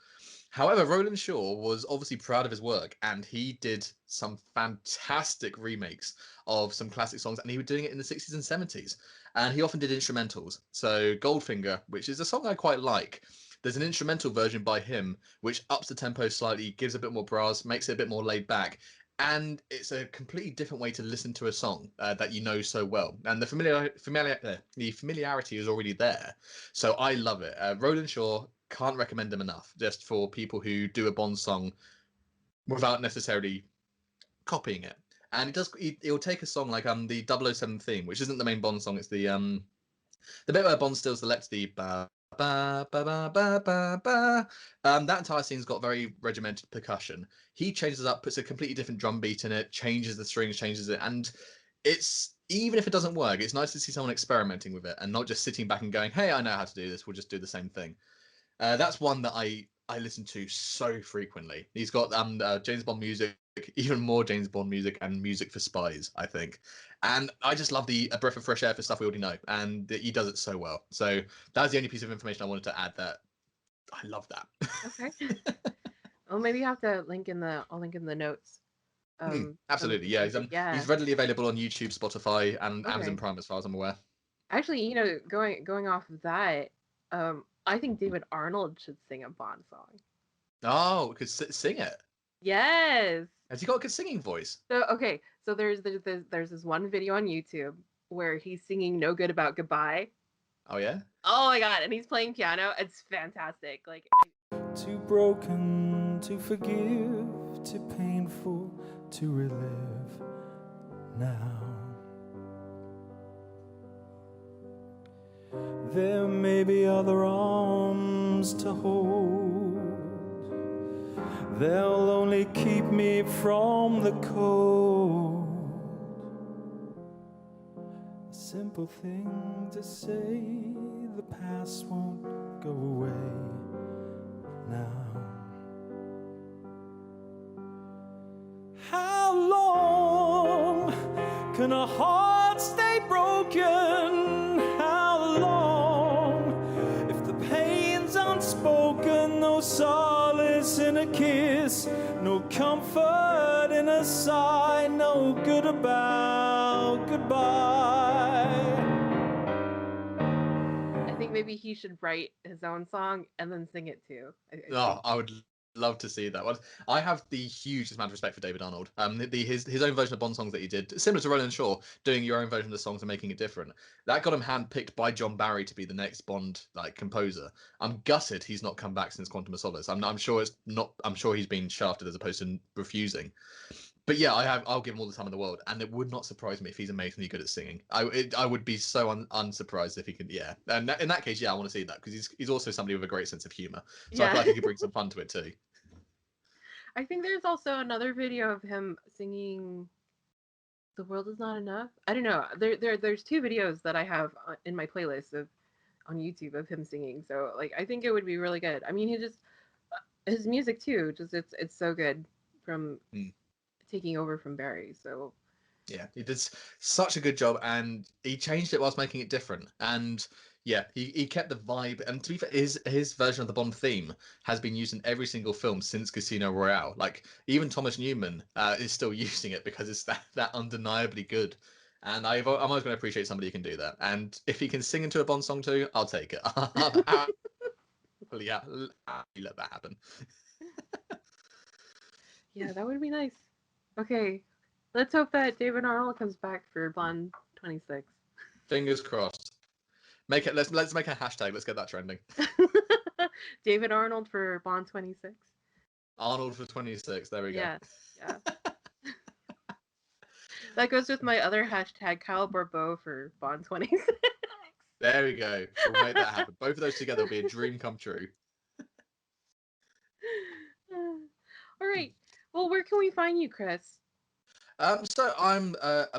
However, Roland Shaw was obviously proud of his work, and he did some fantastic remakes of some classic songs, and he was doing it in the 60s and 70s. And he often did instrumentals. So Goldfinger, which is a song I quite like, there's an instrumental version by him which ups the tempo slightly, gives a bit more brass, makes it a bit more laid back. And it's a completely different way to listen to a song that you know so well, and the familiarity is already there. So I love it. Roland Shaw, can't recommend him enough, just for people who do a Bond song without necessarily copying it. And it'll take a song like the 007 theme, which isn't the main Bond song. It's the bit where Bond still selects the ba ba ba ba ba ba ba. That entire scene's got very regimented percussion. He changes it up, puts a completely different drum beat in it, changes the strings, changes it, and it's, even if it doesn't work, it's nice to see someone experimenting with it and not just sitting back and going, "Hey, I know how to do this. We'll just do the same thing." That's one that I listen to so frequently. He's got James Bond music, even more James Bond music, and music for spies, I think. And I just love the a breath of fresh air for stuff we already know, and he does it so well. So that's the only piece of information I wanted to add. That I love that. Okay. Well, maybe you have to link in the. I'll link in the notes. Some of Absolutely, his yeah. music. He's Yeah. readily available on YouTube, Spotify, and Amazon Okay. Prime, as far as I'm aware. Actually, going off of that, I think David Arnold should sing a Bond song. Oh, could sing it. Yes. Has he got a good singing voice? So okay, so there's this one video on YouTube where he's singing "No Good About Goodbye." Oh yeah. Oh my god, and he's playing piano. It's fantastic. Like, Too broken to forgive, too painful to relive now. There may be other arms to hold, they'll only keep me from the cold. A simple thing to say, the past won't go away now. How long can a heart stay broken? How long if the pain's unspoken? No solace in a kiss, no comfort in a sigh, no good about goodbye. I think maybe he should write his own song and then sing it too. I Oh, think. I would love to see that one. I have the hugest amount of respect for David Arnold. His own version of Bond songs that he did, similar to Roland Shaw, doing your own version of the songs and making it different. That got him handpicked by John Barry to be the next Bond like composer. I'm gutted he's not come back since Quantum of Solace. I'm sure it's not. I'm sure he's been shafted as opposed to refusing. But yeah, I'll give him all the time in the world, and it would not surprise me if he's amazingly good at singing. I would be so unsurprised if he could. Yeah, and in that case, yeah, I want to see that because he's also somebody with a great sense of humor. So I Yeah. feel like he could bring some fun to it too. I think there's also another video of him singing "The World Is Not Enough." I don't know. There's two videos that I have in my playlist of on YouTube of him singing. So like, I think it would be really good. I mean, he just his music too. Just it's so good from Mm. taking over from Barry. So Yeah, he did such a good job, and he changed it whilst making it different. And yeah, he kept the vibe. And to be fair, his version of the Bond theme has been used in every single film since Casino Royale. Like even Thomas Newman is still using it because it's that undeniably good. And I'm always going to appreciate somebody who can do that. And if he can sing into a Bond song too, I'll take it. Yeah, let that happen. yeah, that would be nice. Okay, let's hope that David Arnold comes back for Bond 26. Fingers crossed. Make it. Let's make a hashtag. Let's get that trending. David Arnold for Bond 26. Arnold for 26. There we go. Yeah, yeah. That goes with my other hashtag, Kyle Borbeau for Bond 26. There we go. We'll make that happen. Both of those together will be a dream come true. All right. Well, where can we find you, Chris? So I'm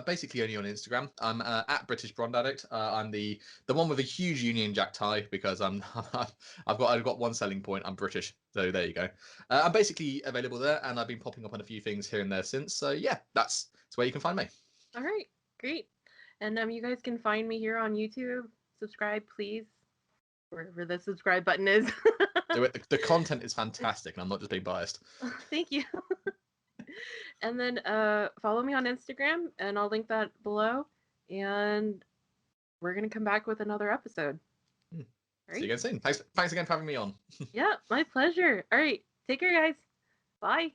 basically only on Instagram. I'm at British Blonde Addict. I'm the one with a huge Union Jack tie because I've got one selling point. I'm British, so there you go. I'm basically available there, and I've been popping up on a few things here and there since. So yeah, that's where you can find me. All right, great. And you guys can find me here on YouTube. Subscribe, please, wherever the subscribe button is. Do it. The content is fantastic, and I'm not just being biased. Thank you. And then follow me on Instagram, and I'll link that below. And we're gonna come back with another episode. Hmm. All See you right. again soon. Thanks again for having me on. Yeah, my pleasure. All right, take care, guys. Bye.